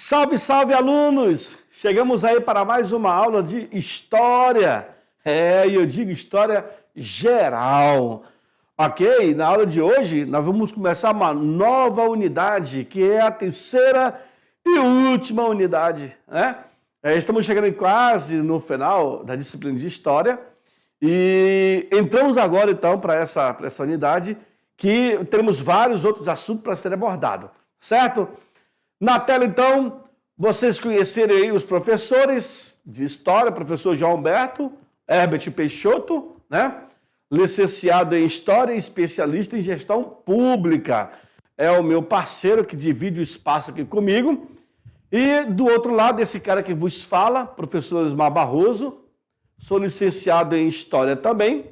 Salve, salve, alunos! Chegamos aí para mais uma aula de História. Eu digo História geral. Ok? Na aula de hoje, nós vamos começar uma nova unidade, que é a terceira e última unidade, né? Estamos chegando quase no final da disciplina de História e entramos agora, então, para essa unidade, que teremos vários outros assuntos para serem abordados, certo? Na tela, então, vocês conhecerem aí os professores de História, professor João Humberto, Herbert Peixoto, né? Licenciado em História e especialista em Gestão Pública. É o meu parceiro que divide o espaço aqui comigo. E do outro lado, esse cara que vos fala, professor Ismar Barroso, sou licenciado em História também,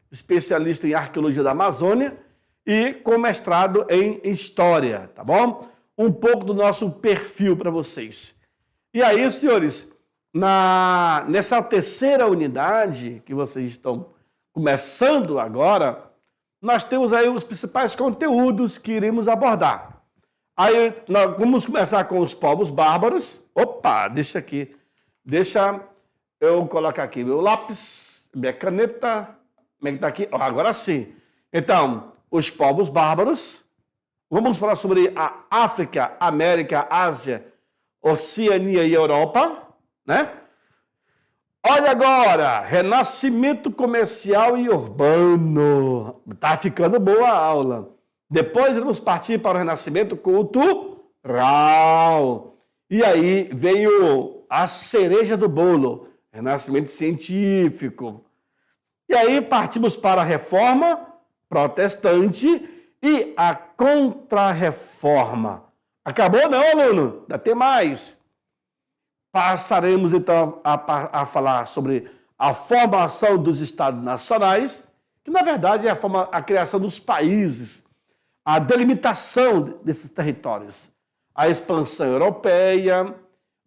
especialista em Arqueologia da Amazônia e com mestrado em História, tá bom? Um pouco do nosso perfil para vocês. E aí, senhores, nessa terceira unidade que vocês estão começando agora, nós temos aí os principais conteúdos que iremos abordar. Aí, nós vamos começar com os povos bárbaros. Opa, deixa eu colocar aqui meu lápis, minha caneta. Como é que tá aqui? Agora sim. Então, os povos bárbaros. Vamos falar sobre a África, América, Ásia, Oceania e Europa, né? Olha agora, renascimento comercial e urbano. Tá ficando boa a aula. Depois vamos partir para o renascimento cultural. E aí veio a cereja do bolo, renascimento científico. E aí partimos para a reforma protestante e a Contra-Reforma. Acabou não, aluno? Ainda tem mais. Passaremos, então, a falar sobre a formação dos Estados Nacionais, que, na verdade, é a criação dos países, a delimitação desses territórios, a expansão europeia,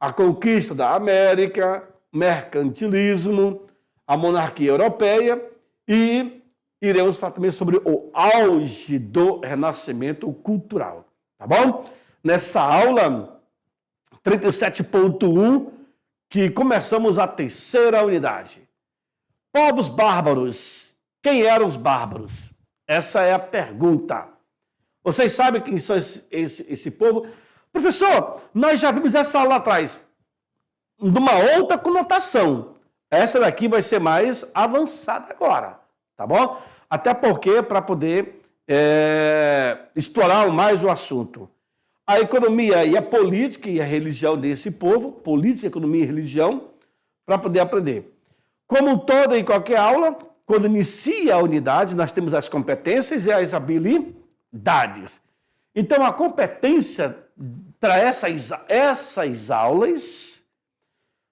a conquista da América, mercantilismo, a monarquia europeia e iremos falar também sobre o auge do renascimento cultural, tá bom? Nessa aula 37.1, que começamos a terceira unidade. Povos bárbaros. Quem eram os bárbaros? Essa é a pergunta. Vocês sabem quem são esse povo? Professor, nós já vimos essa aula lá atrás, de uma outra conotação. Essa daqui vai ser mais avançada agora. Tá bom? Até porque, para poder explorar mais o assunto. A economia e a política e a religião desse povo, política, economia e religião, para poder aprender. Como todo em qualquer aula, quando inicia a unidade, nós temos as competências e as habilidades. Então, a competência para essas aulas,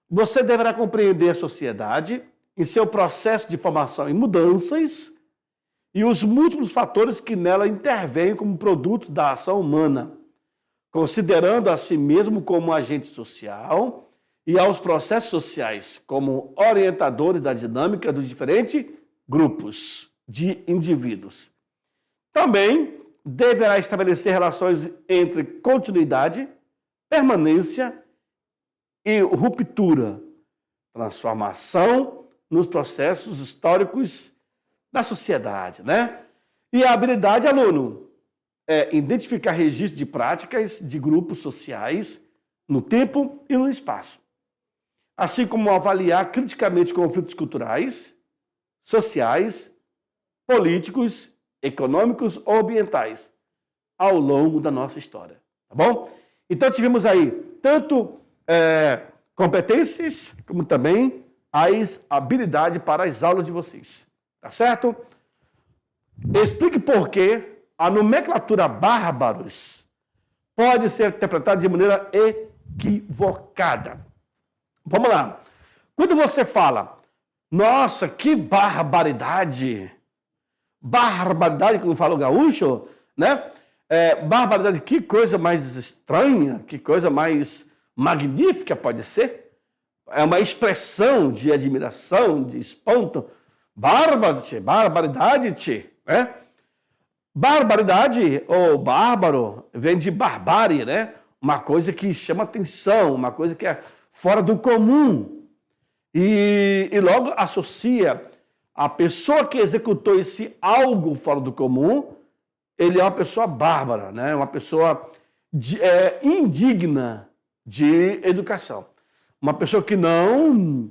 você deverá compreender a sociedade em seu processo de formação e mudanças e os múltiplos fatores que nela intervêm como produto da ação humana, considerando a si mesmo como agente social e aos processos sociais como orientadores da dinâmica dos diferentes grupos de indivíduos. Também deverá estabelecer relações entre continuidade, permanência e ruptura, transformação nos processos históricos da sociedade, né? E a habilidade, aluno, é identificar registros de práticas de grupos sociais no tempo e no espaço, assim como avaliar criticamente conflitos culturais, sociais, políticos, econômicos ou ambientais ao longo da nossa história, tá bom? Então tivemos aí tanto competências como também as habilidades para as aulas de vocês. Tá certo? Explique por que a nomenclatura bárbaros pode ser interpretada de maneira equivocada. Vamos lá. Quando você fala, nossa, que barbaridade! Barbaridade, como fala o gaúcho, né? Barbaridade, que coisa mais estranha, que coisa mais magnífica pode ser. É uma expressão de admiração, de espanto. Barbaridade, né? Barbaridade ou bárbaro vem de barbárie, né? uma coisa que chama atenção, uma coisa que é fora do comum. E logo associa a pessoa que executou esse algo fora do comum, ele é uma pessoa bárbara, né? Uma pessoa indigna de educação. Uma pessoa que não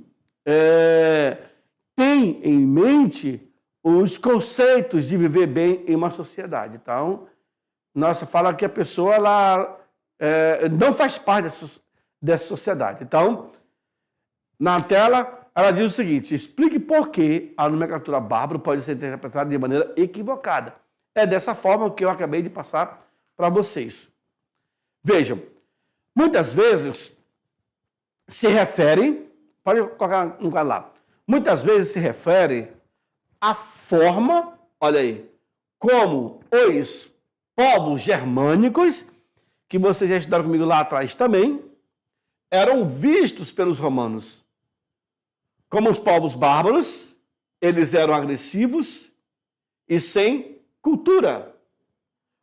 tem em mente os conceitos de viver bem em uma sociedade. Então, nossa fala que a pessoa ela, não faz parte dessa sociedade. Então, na tela, ela diz o seguinte: explique por que a nomenclatura bárbaro pode ser interpretada de maneira equivocada. É dessa forma que eu acabei de passar para vocês. Vejam, muitas vezes se refere, pode colocar no quadro lá, muitas vezes se refere à forma, olha aí, como os povos germânicos, que vocês já estudaram comigo lá atrás também, eram vistos pelos romanos. Como os povos bárbaros, eles eram agressivos e sem cultura.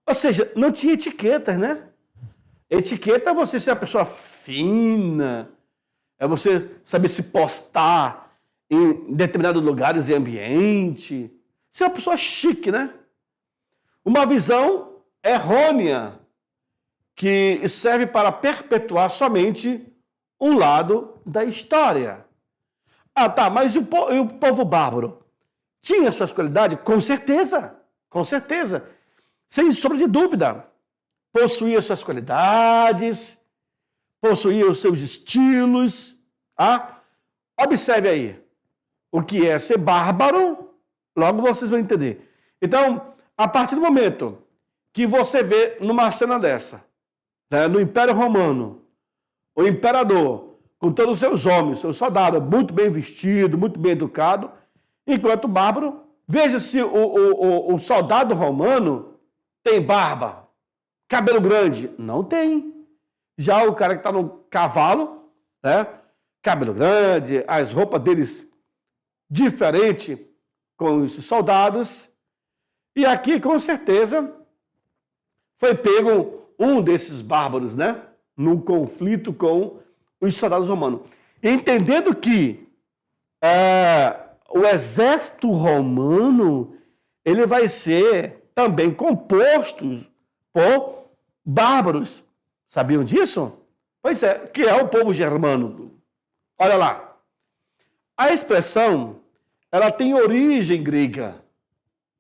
Ou seja, não tinha etiquetas, né? Etiqueta é você ser uma pessoa fina, é você saber se postar em determinados lugares e ambiente. Ser uma pessoa chique, né? Uma visão errônea que serve para perpetuar somente um lado da história. Ah, tá, mas e o povo bárbaro? Tinha suas qualidades? Com certeza, sem sombra de dúvida. Possuía suas qualidades, possuía os seus estilos. Ah? Observe aí, o que é ser bárbaro, logo vocês vão entender. Então, a partir do momento que você vê numa cena dessa, né, no Império Romano, o imperador, com todos os seus homens, seus soldados, muito bem vestido, muito bem educado, enquanto o bárbaro, veja se o soldado romano tem barba, cabelo grande. Não tem. Já o cara que está no cavalo, né, cabelo grande, as roupas deles diferentes com os soldados. E aqui, com certeza, foi pego um desses bárbaros, né, num conflito com os soldados romanos. Entendendo que o exército romano ele vai ser também composto por bárbaros. Sabiam disso? Pois é, que é o povo germano. Olha lá. A expressão, ela tem origem grega,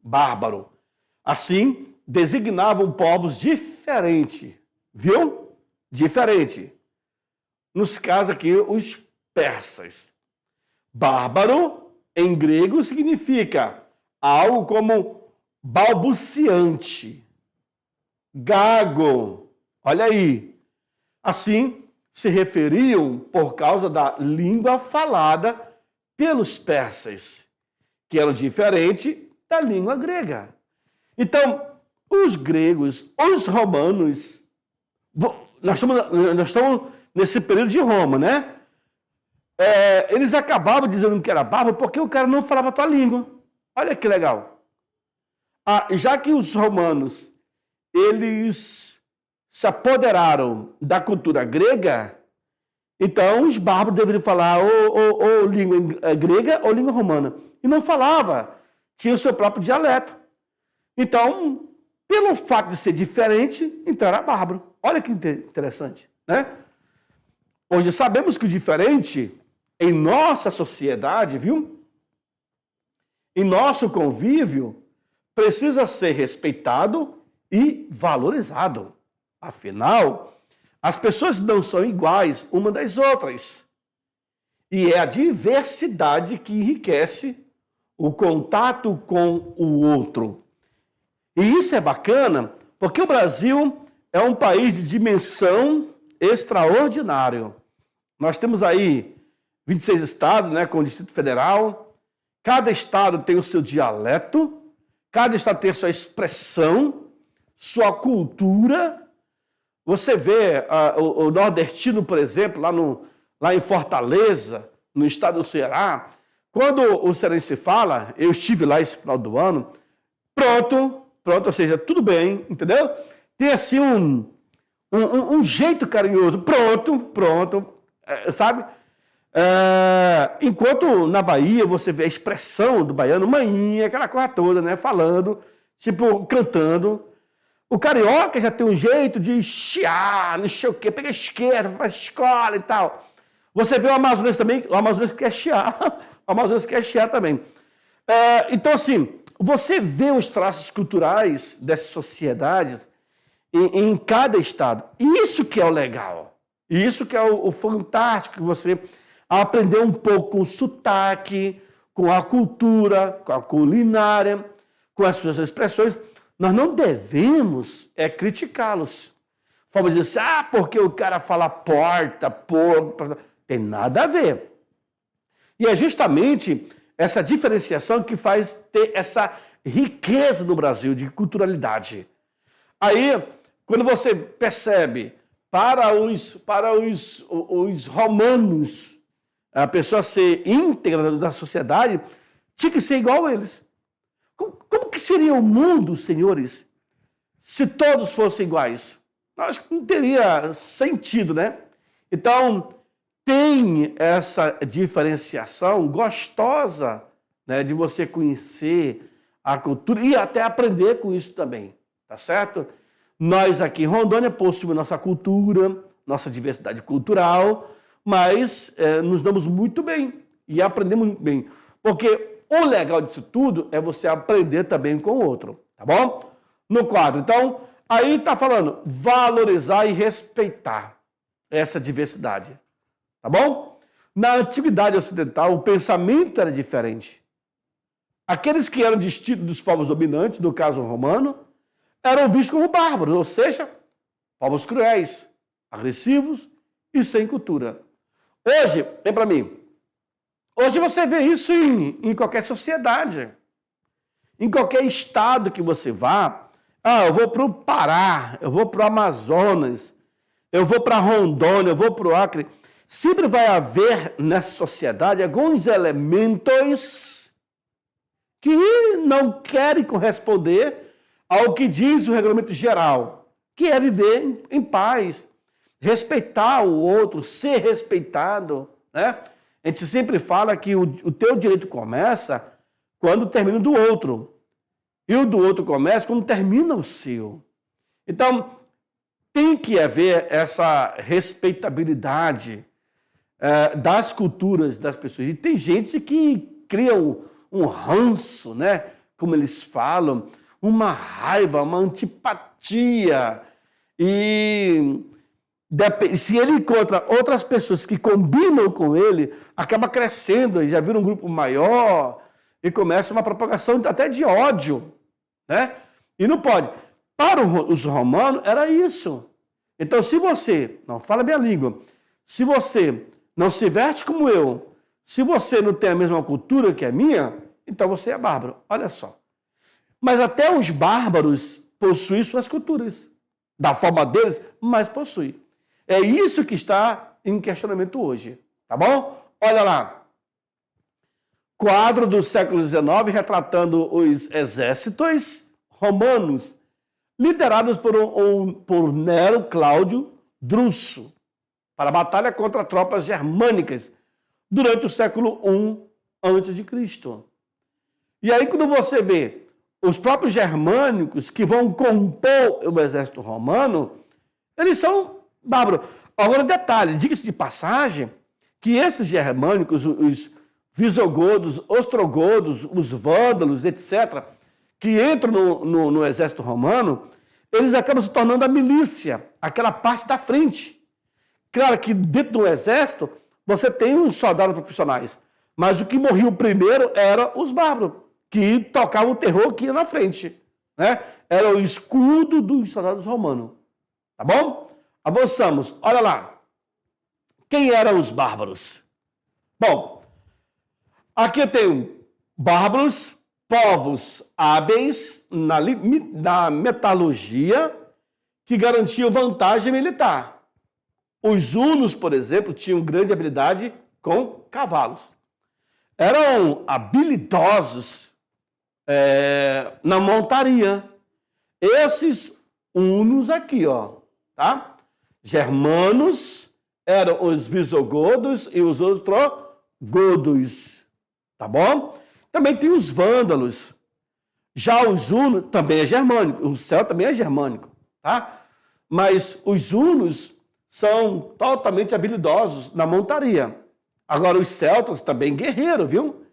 bárbaro. Assim, designavam povos diferentes. Viu? Diferente. Nos casos aqui, os persas. Bárbaro, em grego, significa algo como balbuciante, gago. Olha aí. Assim, se referiam por causa da língua falada pelos persas, que eram diferente da língua grega. Então, os gregos, os romanos, nós estamos nesse período de Roma, né? Eles acabavam dizendo que era bárbaro porque o cara não falava a tua língua. Olha que legal. Já que os romanos, eles se apoderaram da cultura grega, então os bárbaros deveriam falar ou língua grega ou língua romana. E não falava. Tinha o seu próprio dialeto. Então, pelo fato de ser diferente, então era bárbaro. Olha que interessante, né? Hoje sabemos que o diferente em nossa sociedade, viu? Em nosso convívio, precisa ser respeitado e valorizado. Afinal, as pessoas não são iguais uma das outras. E é a diversidade que enriquece o contato com o outro. E isso é bacana, porque o Brasil é um país de dimensão extraordinária. Nós temos aí 26 estados, né, com o Distrito Federal. Cada estado tem o seu dialeto, cada estado tem a sua expressão, sua cultura. Você vê o nordestino, por exemplo, lá em Fortaleza, no estado do Ceará, quando o cearense fala, eu estive lá esse final do ano, pronto, ou seja, tudo bem, entendeu? Tem assim um jeito carinhoso. Pronto, sabe? Enquanto na Bahia você vê a expressão do baiano, manhinha, aquela coisa toda, né? Falando, tipo, cantando. O carioca já tem um jeito de chiar, não sei o quê, pega a esquerda, vai pra escola e tal. Você vê o amazonense também, o amazonense quer chiar, o amazonense quer chiar também. Então, assim, você vê os traços culturais dessas sociedades em cada estado. Isso que é o legal. Isso que é o fantástico, você aprender um pouco com o sotaque, com a cultura, com a culinária, com as suas expressões. Nós não devemos criticá-los. Vamos dizer assim, porque o cara fala porta, porco, tem nada a ver. E é justamente essa diferenciação que faz ter essa riqueza no Brasil de culturalidade. Aí, quando você percebe, para os romanos, a pessoa ser íntegra da sociedade, tinha que ser igual a eles. Como que seria o mundo, senhores, se todos fossem iguais? Acho que não teria sentido, né? Então, tem essa diferenciação gostosa, né, de você conhecer a cultura e até aprender com isso também, tá certo? Nós aqui em Rondônia possuímos nossa cultura, nossa diversidade cultural, mas nos damos muito bem e aprendemos muito bem. Porque o legal disso tudo é você aprender também com o outro, tá bom? No quadro, então, aí está falando valorizar e respeitar essa diversidade, tá bom? Na antiguidade ocidental, o pensamento era diferente. Aqueles que eram distintos dos povos dominantes, no caso romano, eram vistos como bárbaros, ou seja, povos cruéis, agressivos e sem cultura. Hoje, vem para mim, hoje você vê isso em qualquer sociedade, em qualquer estado que você vá. Eu vou para o Pará, eu vou para o Amazonas, eu vou para Rondônia, eu vou para o Acre. Sempre vai haver nessa sociedade alguns elementos que não querem corresponder ao que diz o regulamento geral, que é viver em paz, respeitar o outro, ser respeitado, né? A gente sempre fala que o teu direito começa quando termina o do outro. E o do outro começa quando termina o seu. Então, tem que haver essa respeitabilidade das culturas das pessoas. E tem gente que cria um ranço, né? Como eles falam, uma raiva, uma antipatia. E se ele encontra outras pessoas que combinam com ele, acaba crescendo, e já vira um grupo maior, e começa uma propagação até de ódio, né? E não pode. Para os romanos, era isso. Então, se você não fala minha língua, se você não se veste como eu, se você não tem a mesma cultura que a minha, então você é bárbaro. Olha só. Mas até os bárbaros possuem suas culturas. Da forma deles, mas possuem. É isso que está em questionamento hoje. Tá bom? Olha lá. Quadro do século XIX retratando os exércitos romanos liderados por Nero Cláudio Druso para a batalha contra tropas germânicas durante o século I a.C. E aí, quando você vê os próprios germânicos que vão compor o exército romano, eles são bárbaros. Agora, detalhe, diga-se de passagem, que esses germânicos, os visigodos, ostrogodos, os vândalos, etc., que entram no exército romano, eles acabam se tornando a milícia, aquela parte da frente. Claro que dentro do exército, você tem os soldados profissionais, mas o que morria primeiro eram os bárbaros, que tocavam o terror que ia na frente, né? Era o escudo dos soldados romanos. Tá bom? Avançamos. Olha lá. Quem eram os bárbaros? Bom, aqui tem bárbaros, povos hábeis na metalurgia que garantiam vantagem militar. Os hunos, por exemplo, tinham grande habilidade com cavalos. Eram habilidosos na montaria. Esses hunos aqui, ó, tá? germanos eram os visigodos e os ostrogodos, tá bom? Também tem os vândalos. Já os hunos também é germânico, o celta também é germânico, tá? Mas os hunos são totalmente habilidosos na montaria. Agora, os celtas também guerreiros, viu?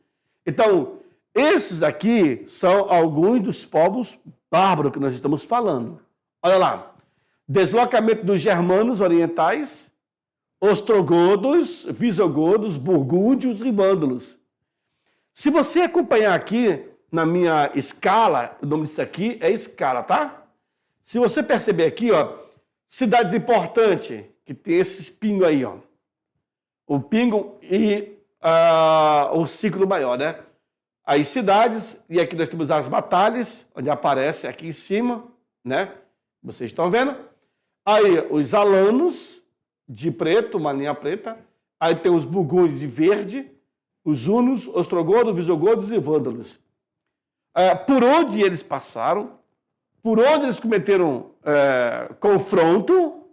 Então, esses aqui são alguns dos povos bárbaros que nós estamos falando. Olha lá. Deslocamento dos germanos orientais, ostrogodos, visigodos, burgúndios e vândalos. Se você acompanhar aqui na minha escala, o nome disso aqui é escala, tá? Se você perceber aqui, ó, cidades importantes, que tem esse pingo aí, ó. O pingo e o ciclo maior, né? As cidades, e aqui nós temos as batalhas, onde aparece aqui em cima, né? Vocês estão vendo? Aí os alanos, de preto, uma linha preta. Aí tem os burgúndios de verde, os hunos, ostrogodos, visigodos e vândalos. Por onde eles passaram, por onde eles cometeram confronto,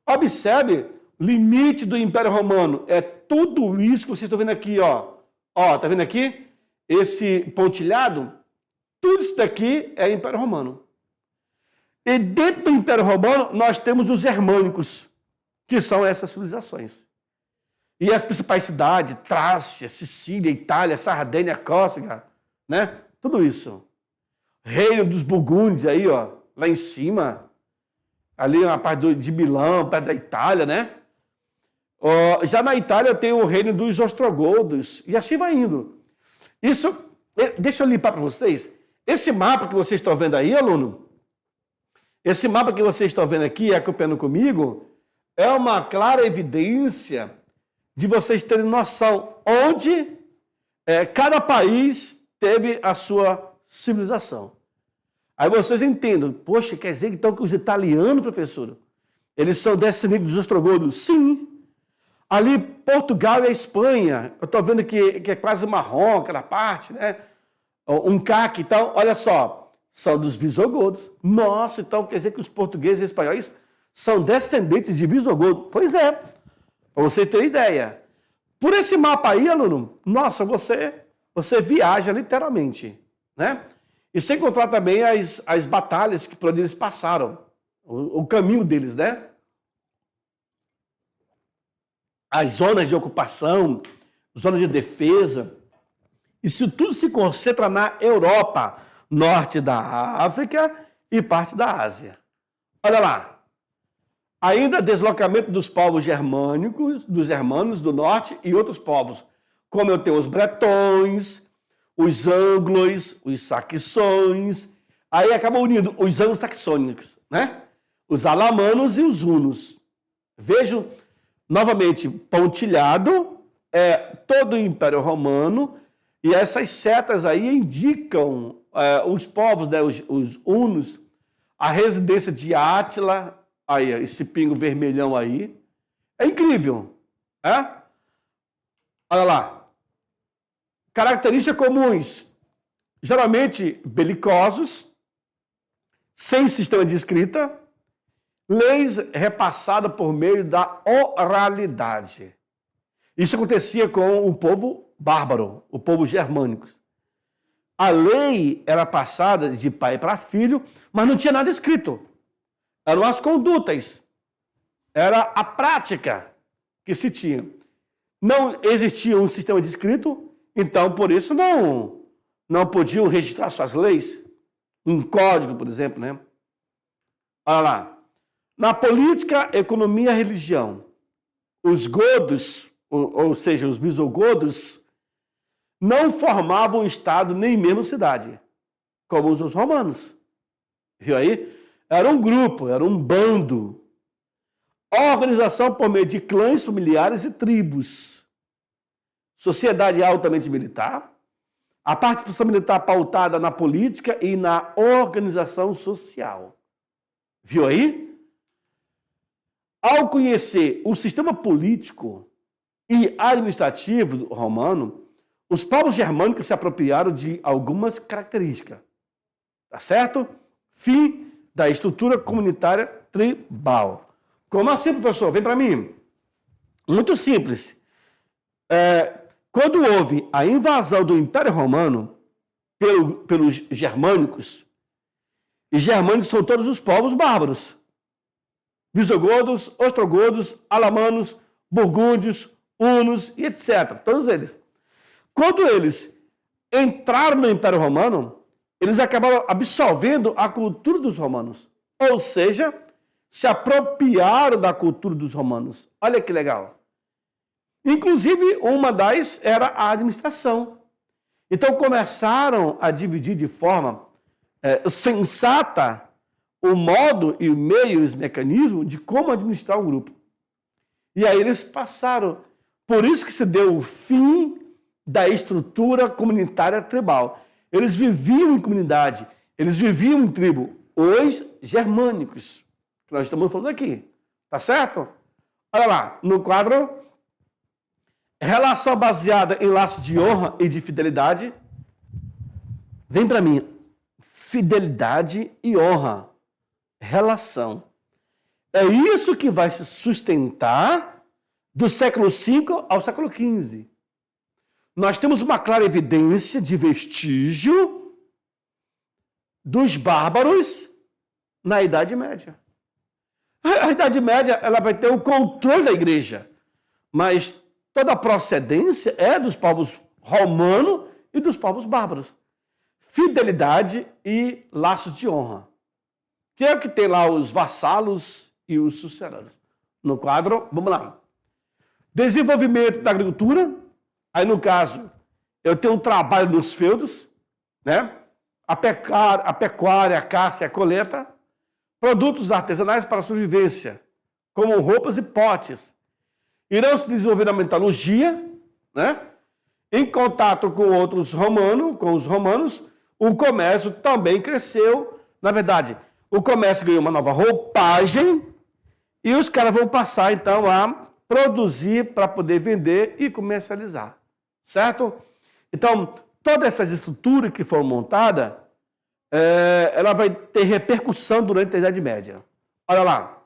observe, limite do Império Romano, é tudo isso que vocês estão vendo aqui, ó. Ó, tá vendo aqui? Esse pontilhado, tudo isso daqui é Império Romano. E dentro do Império Romano, nós temos os germânicos, que são essas civilizações. E as principais cidades, Trácia, Sicília, Itália, Sardenha, Córcega, né? Tudo isso. Reino dos Burgúndios aí, ó, lá em cima, ali na parte de Milão, perto da Itália, né? Já na Itália tem o reino dos ostrogodos, e assim vai indo. Isso, deixa eu limpar para vocês. Esse mapa que vocês estão vendo aí, aluno, esse mapa que vocês estão vendo aqui, acompanhando comigo, é uma clara evidência de vocês terem noção onde cada país teve a sua civilização. Aí vocês entendem, poxa, quer dizer então que os italianos, professor, eles são descendentes dos ostrogodos? Sim. Ali, Portugal e a Espanha, eu estou vendo que é quase marrom aquela parte, né? Um caque, então, olha só, são dos visigodos. Nossa, então quer dizer que os portugueses e espanhóis são descendentes de visigodos? Pois é, para você ter ideia. Por esse mapa aí, aluno, nossa, você viaja literalmente, né? E sem contar também as batalhas que por onde eles passaram, o caminho deles, né? As zonas de ocupação, zonas de defesa, isso tudo se concentra na Europa, norte da África e parte da Ásia. Olha lá, ainda deslocamento dos povos germânicos, dos germanos do norte e outros povos, como eu tenho os bretões, os anglos, os saxões, aí acaba unindo os anglo-saxônicos, né? Os alamanos e os hunos. Vejam, novamente, pontilhado, todo o Império Romano, e essas setas aí indicam os povos, né, os hunos, a residência de Átila, aí, esse pingo vermelhão aí. É incrível, Olha lá. Características comuns, geralmente belicosos, sem sistema de escrita, leis repassadas por meio da oralidade. Isso acontecia com o povo bárbaro, o povo germânico. A lei era passada de pai para filho, mas não tinha nada escrito. Eram as condutas, era a prática que se tinha. Não existia um sistema de escrito, então por isso não podiam registrar suas leis, um código, por exemplo, né? Olha lá. Na política, economia e religião, os godos, ou seja, os visigodos, não formavam Estado nem mesmo cidade, como os romanos. Viu aí? Era um grupo, era um bando. Organização por meio de clãs familiares e tribos. Sociedade altamente militar. A participação militar pautada na política e na organização social. Viu aí? Ao conhecer o sistema político e administrativo romano, os povos germânicos se apropriaram de algumas características. Tá certo? Fim da estrutura comunitária tribal. Como assim, professor? Vem para mim. Muito simples. Quando houve a invasão do Império Romano pelos germânicos, e germânicos são todos os povos bárbaros, visigodos, ostrogodos, alamanos, burgúndios, hunos e etc. Todos eles. Quando eles entraram no Império Romano, eles acabaram absorvendo a cultura dos romanos. Ou seja, se apropriaram da cultura dos romanos. Olha que legal. Inclusive, uma das era a administração. Então, começaram a dividir de forma sensata o modo e o meio, os mecanismos de como administrar um grupo. E aí eles passaram. Por isso que se deu o fim da estrutura comunitária tribal. Eles viviam em comunidade, eles viviam em tribo. Os germânicos, que nós estamos falando aqui. Tá certo? Olha lá, no quadro, relação baseada em laços de honra e de fidelidade. Vem para mim. Fidelidade e honra. Relação. É isso que vai se sustentar do século V ao século XV. Nós temos uma clara evidência de vestígio dos bárbaros na Idade Média. A Idade Média ela vai ter o controle da igreja, mas toda a procedência é dos povos romanos e dos povos bárbaros. Fidelidade e laços de honra. Que é o que tem lá os vassalos e os sucedâneos. No quadro, vamos lá. Desenvolvimento da agricultura. Aí, no caso, eu tenho um trabalho nos feudos, né? A pecuária, a caça e a coleta. Produtos artesanais para a sobrevivência, como roupas e potes. Irão se desenvolver na metalurgia, né? Em contato com outros romanos, com os romanos, o comércio também cresceu. Na verdade, o comércio ganhou uma nova roupagem e os caras vão passar, então, a produzir para poder vender e comercializar. Certo? Então, todas essas estruturas que foram montadas, ela vai ter repercussão durante a Idade Média. Olha lá.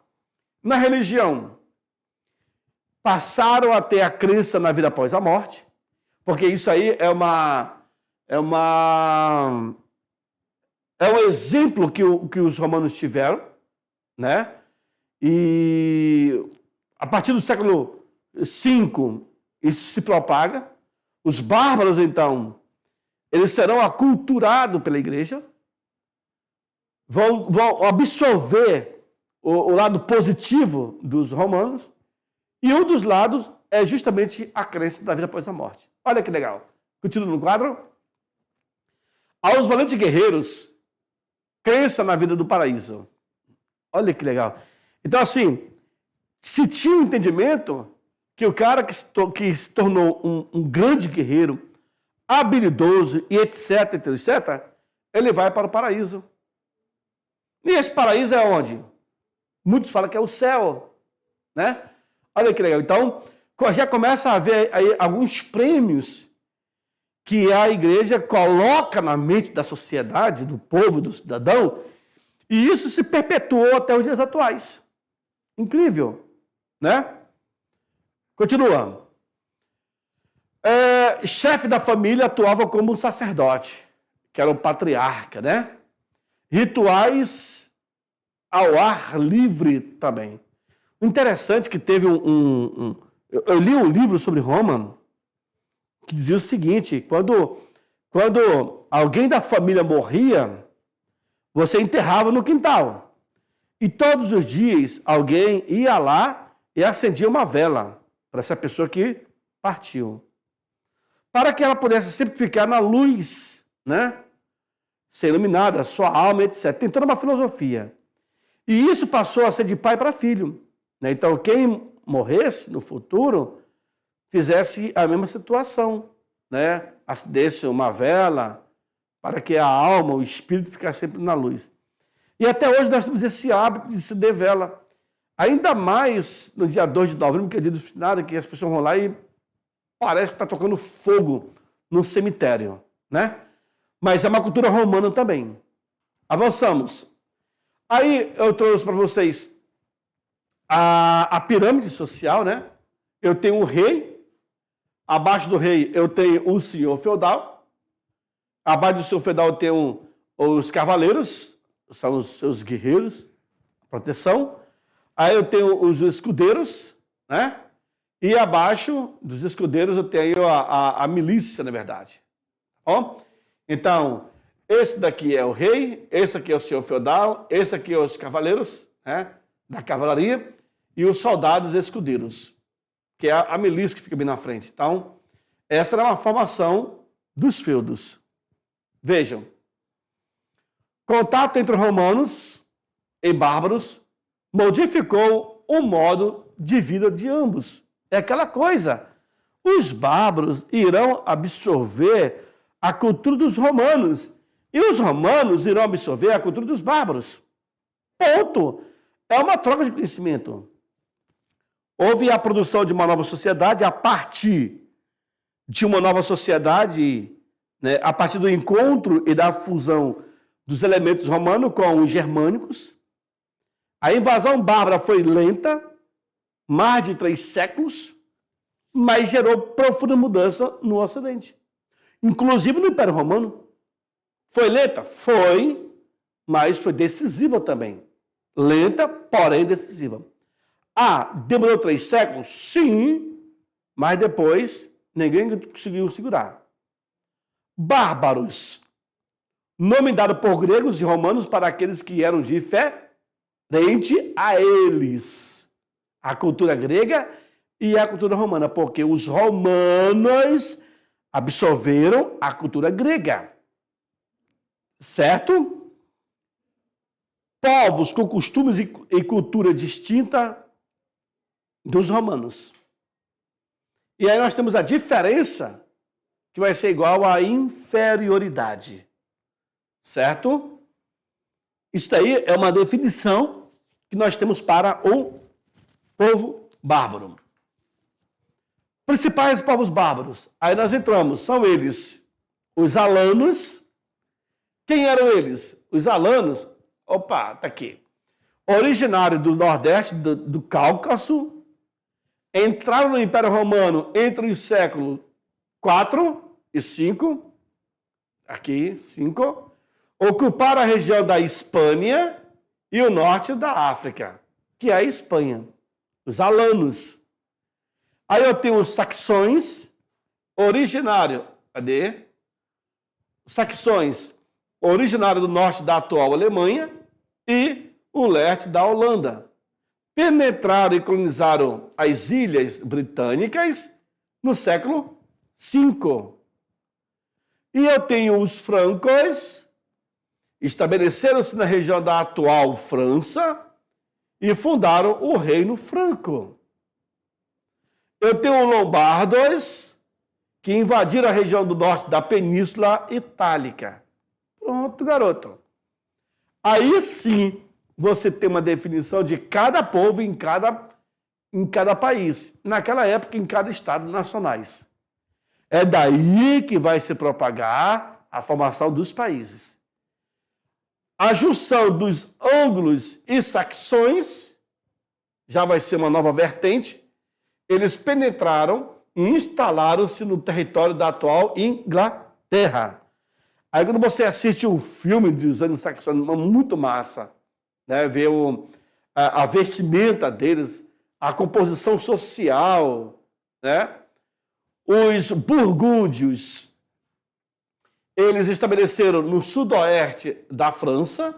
Na religião, passaram a ter a crença na vida após a morte, porque isso aí é um exemplo que os romanos tiveram, né? E a partir do século V, isso se propaga. Os bárbaros, então, eles serão aculturados pela igreja, vão absorver o lado positivo dos romanos, e um dos lados é justamente a crença da vida após a morte. Olha que legal. Continua no quadro. Aos valentes guerreiros, crença na vida do paraíso. Olha que legal. Então, assim, se tinha um entendimento que o cara que se tornou um grande guerreiro, habilidoso e etc, ele vai para o paraíso. E esse paraíso é onde? Muitos falam que é o céu, né? Olha que legal. Então, já começa a haver aí alguns prêmios que a igreja coloca na mente da sociedade, do povo, do cidadão, e isso se perpetuou até os dias atuais. Incrível, né? Continua. Chefe da família atuava como um sacerdote, que era o patriarca, né? Rituais ao ar livre também. O interessante é que teve eu li um livro sobre Roma que dizia o seguinte: quando alguém da família morria, você enterrava no quintal. E todos os dias alguém ia lá e acendia uma vela para essa pessoa que partiu, para que ela pudesse sempre ficar na luz, né? Ser iluminada, sua alma, etc. Tem toda uma filosofia. E isso passou a ser de pai para filho, né? Então, quem morresse no futuro, fizesse a mesma situação, né? Acendesse uma vela para que a alma, o espírito, ficasse sempre na luz. E até hoje nós temos esse hábito de acender vela. Ainda mais no dia 2 de novembro, que é dia do finado, que as pessoas vão lá e parece que está tocando fogo no cemitério, né? Mas é uma cultura romana também. Avançamos. Aí eu trouxe para vocês a pirâmide social, né? Eu tenho um rei, abaixo do rei eu tenho o senhor feudal, abaixo do senhor feudal eu tenho os cavaleiros, são os seus guerreiros, proteção. Aí eu tenho os escudeiros, né? E abaixo dos escudeiros eu tenho a milícia, na verdade. Ó? Então, esse daqui é o rei, esse aqui é o senhor feudal, esse aqui é os cavaleiros, né? Da cavalaria, e os soldados escudeiros, que é a milícia que fica bem na frente. Então, essa era uma formação dos feudos. Vejam, contato entre romanos e bárbaros modificou o modo de vida de ambos. É aquela coisa, os bárbaros irão absorver a cultura dos romanos e os romanos irão absorver a cultura dos bárbaros. Ponto. É uma troca de conhecimento. Houve a produção de uma nova sociedade a partir de uma nova sociedade, né, a partir do encontro e da fusão dos elementos romanos com os germânicos. A invasão bárbara foi lenta, mais de 3 séculos, mas gerou profunda mudança no Ocidente. Inclusive no Império Romano. Foi lenta? Foi, mas foi decisiva também. Lenta, porém decisiva. Demorou 3 séculos? Sim, mas depois ninguém conseguiu segurar. Bárbaros, nome dado por gregos e romanos para aqueles que eram diferente a eles. A cultura grega e a cultura romana, porque os romanos absorveram a cultura grega. Certo? Povos com costumes e cultura distinta dos romanos. E aí nós temos a diferença, que vai ser igual à inferioridade. Certo? Isso daí é uma definição que nós temos para o povo bárbaro. Principais povos bárbaros. Aí nós entramos, são eles, os alanos. Quem eram eles? Os alanos, tá aqui. Originário do Nordeste, do Cáucaso, entraram no Império Romano entre os séculos 4 e 5, aqui, 5, ocuparam a região da Hispânia e o norte da África, que é a Espanha, os alanos. Aí eu tenho os saxões, originário, cadê? Os saxões, originário do norte da atual Alemanha e o leste da Holanda. Penetraram e colonizaram as ilhas britânicas no século V. E eu tenho os francos, estabeleceram-se na região da atual França e fundaram o Reino Franco. Eu tenho os lombardos, que invadiram a região do norte da Península Itálica. Pronto, garoto. Aí sim você tem uma definição de cada povo em cada país. Naquela época, em cada estado nacionais. É daí que vai se propagar a formação dos países. A junção dos ângulos e saxões já vai ser uma nova vertente. Eles penetraram e instalaram-se no território da atual Inglaterra. Aí quando você assiste um filme dos anglo-saxões, muito massa, né? Ver a vestimenta deles, a composição social, né? Os burgúndios, eles estabeleceram no sudoeste da França,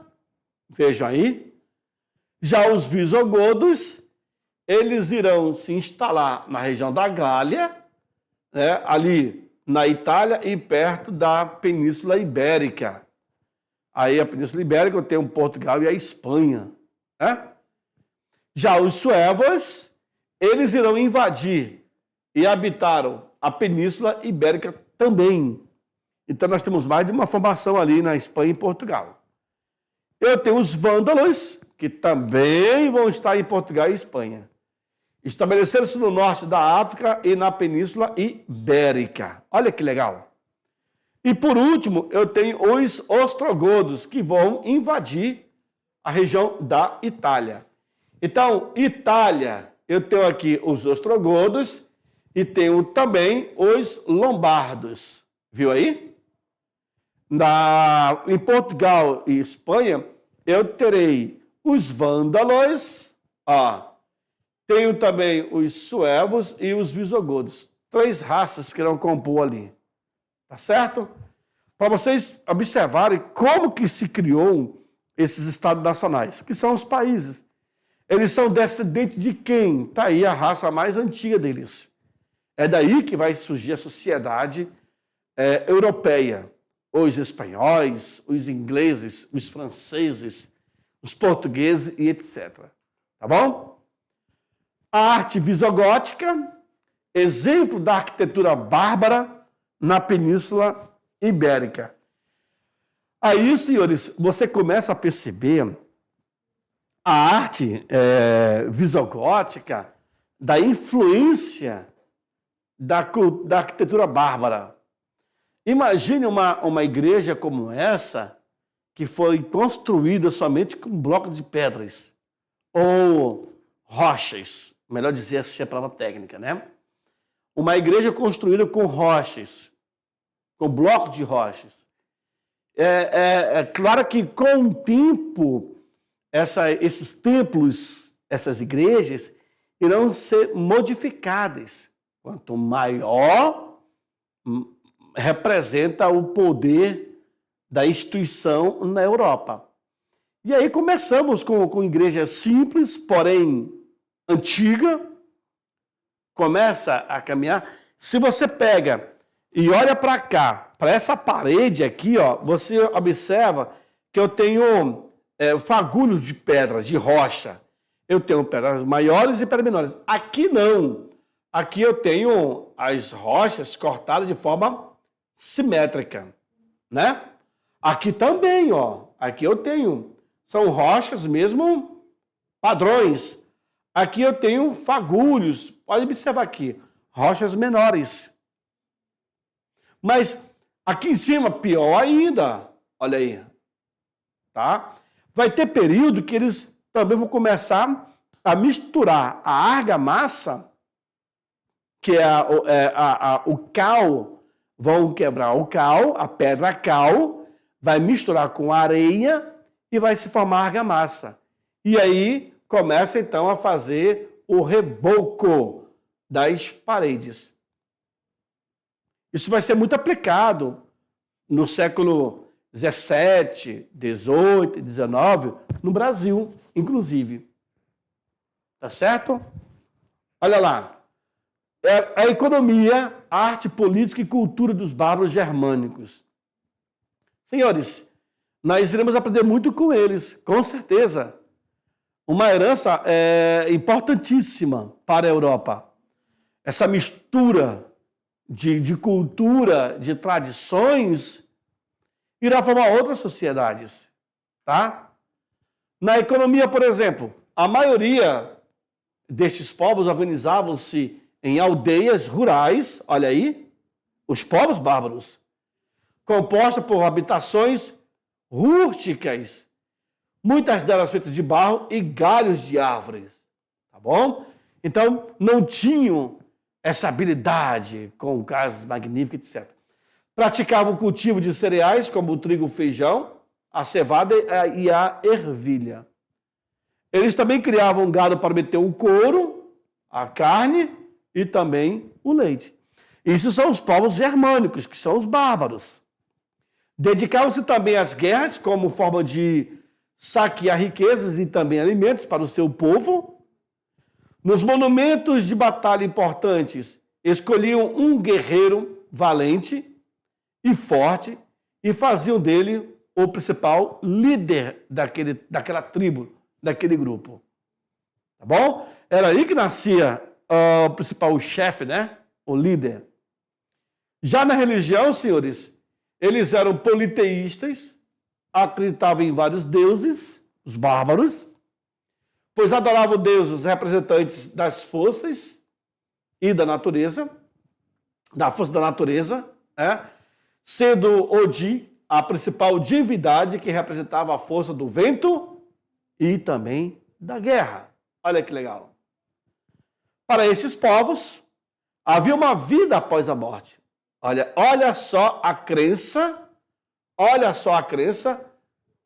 vejam aí. Já os visigodos, eles irão se instalar na região da Gália, né? Ali na Itália e perto da Península Ibérica. Aí a Península Ibérica tem o Portugal e a Espanha. Né? Já os suevos, eles irão invadir e habitaram a Península Ibérica também. Então nós temos mais de uma formação ali na Espanha e Portugal. Eu tenho os vândalos, que também vão estar em Portugal e Espanha. Estabeleceram-se no norte da África e na Península Ibérica. Olha que legal. E por último, eu tenho os ostrogodos, que vão invadir a região da Itália. Então, Itália, eu tenho aqui os ostrogodos e tenho também os lombardos. Viu aí? Em Portugal e Espanha, eu terei os vândalos, tenho também os suevos e os visigodos. 3 raças que irão compor ali. Tá certo? Para vocês observarem como que se criou esses estados nacionais, que são os países. Eles são descendentes de quem? Está aí a raça mais antiga deles. É daí que vai surgir a sociedade europeia. Os espanhóis, os ingleses, os franceses, os portugueses e etc. Tá bom? A arte visigótica, exemplo da arquitetura bárbara na Península Ibérica. Aí, senhores, você começa a perceber a arte visigótica da influência da arquitetura bárbara. Imagine uma igreja como essa, que foi construída somente com blocos de pedras, ou rochas, melhor dizer assim a palavra técnica, né? Uma igreja construída com rochas, com blocos de rochas. É claro que com o tempo, esses templos, essas igrejas, irão ser modificadas. Quanto maior representa o poder da instituição na Europa. E aí começamos com igreja simples, porém antiga, começa a caminhar. Se você pega e olha para cá, para essa parede aqui, você observa que eu tenho fagulhos de pedras, de rocha. Eu tenho pedras maiores e pedras menores. Aqui não. Aqui eu tenho as rochas cortadas de forma simétrica, né? Aqui também, aqui eu tenho, são rochas mesmo padrões. Aqui eu tenho fagulhos, pode observar aqui, rochas menores. Mas aqui em cima, pior ainda, olha aí, tá? Vai ter período que eles também vão começar a misturar a argamassa, que o cal. Vão quebrar o cal, a pedra cal, vai misturar com areia e vai se formar argamassa. E aí começa então a fazer o reboco das paredes. Isso vai ser muito aplicado no século XVII, XVIII, XIX, no Brasil, inclusive. Tá certo? Olha lá. A economia, arte, política e cultura dos bárbaros germânicos. Senhores, nós iremos aprender muito com eles, com certeza. Uma herança importantíssima para a Europa. Essa mistura de cultura, de tradições, irá formar outras sociedades. Tá? Na economia, por exemplo, a maioria destes povos organizavam-se em aldeias rurais, olha aí, os povos bárbaros, composta por habitações rústicas, muitas delas feitas de barro e galhos de árvores, tá bom? Então, não tinham essa habilidade com casas magníficas, etc. Praticavam o cultivo de cereais, como o trigo, o feijão, a cevada e a ervilha. Eles também criavam gado para meter o couro, a carne e também o leite. Esses são os povos germânicos, que são os bárbaros. Dedicavam-se também às guerras como forma de saquear riquezas e também alimentos para o seu povo. Nos monumentos de batalha importantes, escolhiam um guerreiro valente e forte e faziam dele o principal líder daquela tribo, daquele grupo. Tá bom? Era aí que nascia o principal chefe, né? O líder. Já na religião, senhores, eles eram politeístas, acreditavam em vários deuses, os bárbaros, pois adoravam deuses representantes das forças e da natureza, da força da natureza, né? Sendo Odin a principal divindade que representava a força do vento e também da guerra. Olha que legal. Para esses povos, havia uma vida após a morte. Olha só a crença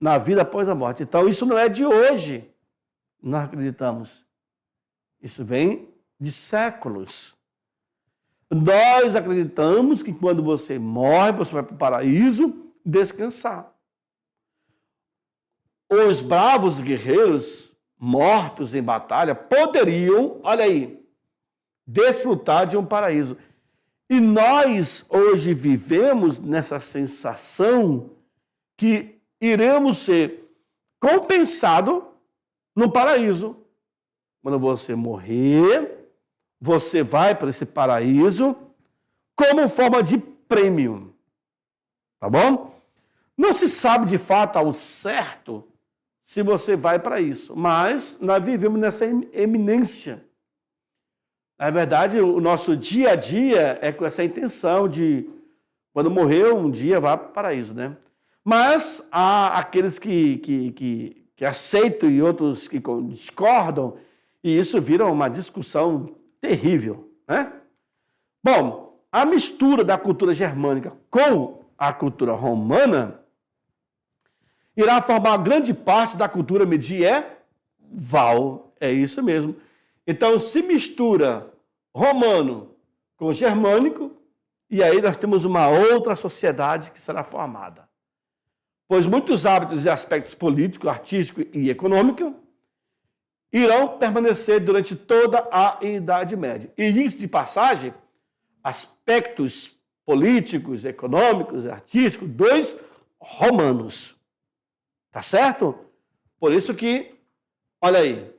na vida após a morte. Então, isso não é de hoje, nós acreditamos. Isso vem de séculos. Nós acreditamos que quando você morre, você vai para o paraíso descansar. Os bravos guerreiros mortos em batalha poderiam, olha aí, desfrutar de um paraíso. E nós hoje vivemos nessa sensação que iremos ser compensados no paraíso. Quando você morrer, você vai para esse paraíso como forma de prêmio. Tá bom? Não se sabe de fato ao certo se você vai para isso, mas nós vivemos nessa eminência. Na verdade, o nosso dia a dia é com essa intenção de, quando morrer, um dia vá para o paraíso, né? Mas há aqueles que aceitam e outros que discordam, e isso vira uma discussão terrível, né? Bom, a mistura da cultura germânica com a cultura romana irá formar grande parte da cultura medieval. É isso mesmo. Então, se mistura romano com germânico, e aí nós temos uma outra sociedade que será formada. Pois muitos hábitos e aspectos políticos, artísticos e econômicos irão permanecer durante toda a Idade Média. E, diga-se de passagem, aspectos políticos, econômicos e artísticos dos romanos. Tá certo? Por isso que, olha aí,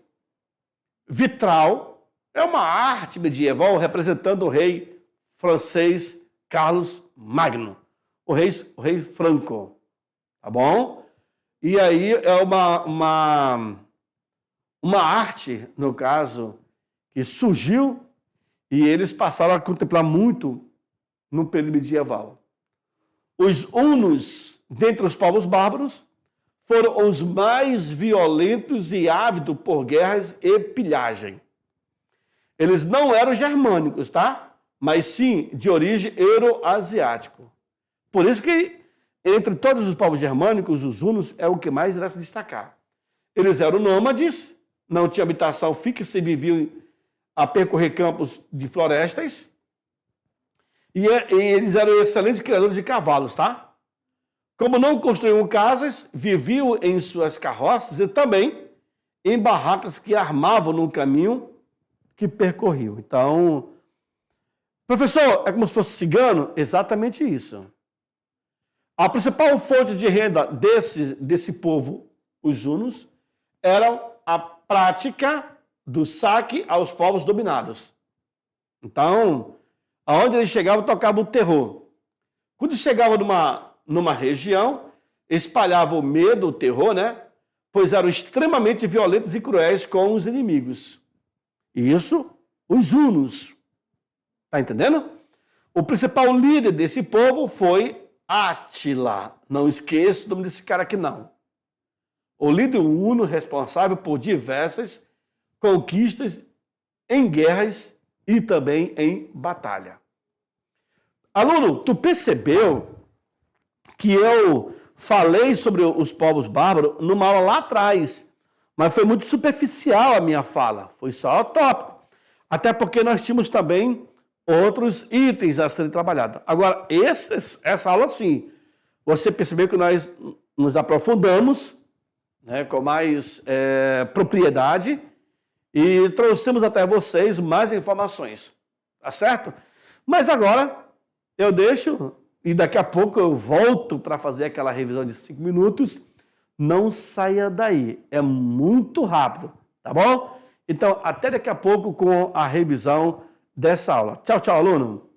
vitral é uma arte medieval representando o rei francês Carlos Magno, o rei Franco, tá bom? E aí é uma arte, no caso, que surgiu e eles passaram a contemplar muito no período medieval. Os hunos, dentre os povos bárbaros, foram os mais violentos e ávidos por guerras e pilhagem. Eles não eram germânicos, tá? Mas sim de origem euroasiático. Por isso que, entre todos os povos germânicos, os hunos é o que mais irá se destacar. Eles eram nômades, não tinham habitação fixa e viviam a percorrer campos de florestas. E eles eram excelentes criadores de cavalos, tá? Como não construíam casas, viviam em suas carroças e também em barracas que armavam no caminho que percorriam. Então, professor, é como se fosse cigano? Exatamente isso. A principal fonte de renda desse povo, os hunos, era a prática do saque aos povos dominados. Então, aonde eles chegavam, tocavam o terror. Quando chegavam numa região, espalhavam o medo, o terror, né? Pois eram extremamente violentos e cruéis com os inimigos. Isso, os hunos. Tá entendendo? O principal líder desse povo foi Átila. Não esqueça o nome desse cara aqui, não. O líder huno responsável por diversas conquistas em guerras e também em batalha. Aluno, tu percebeu que eu falei sobre os povos bárbaros numa aula lá atrás, mas foi muito superficial a minha fala, foi só o tópico. Até porque nós tínhamos também outros itens a serem trabalhados. Agora, essa aula, sim, você percebeu que nós nos aprofundamos, né, com mais propriedade e trouxemos até vocês mais informações, tá certo? Mas agora eu deixo e daqui a pouco eu volto para fazer aquela revisão de 5 minutos. Não saia daí, é muito rápido, tá bom? Então, até daqui a pouco com a revisão dessa aula. Tchau, tchau, aluno!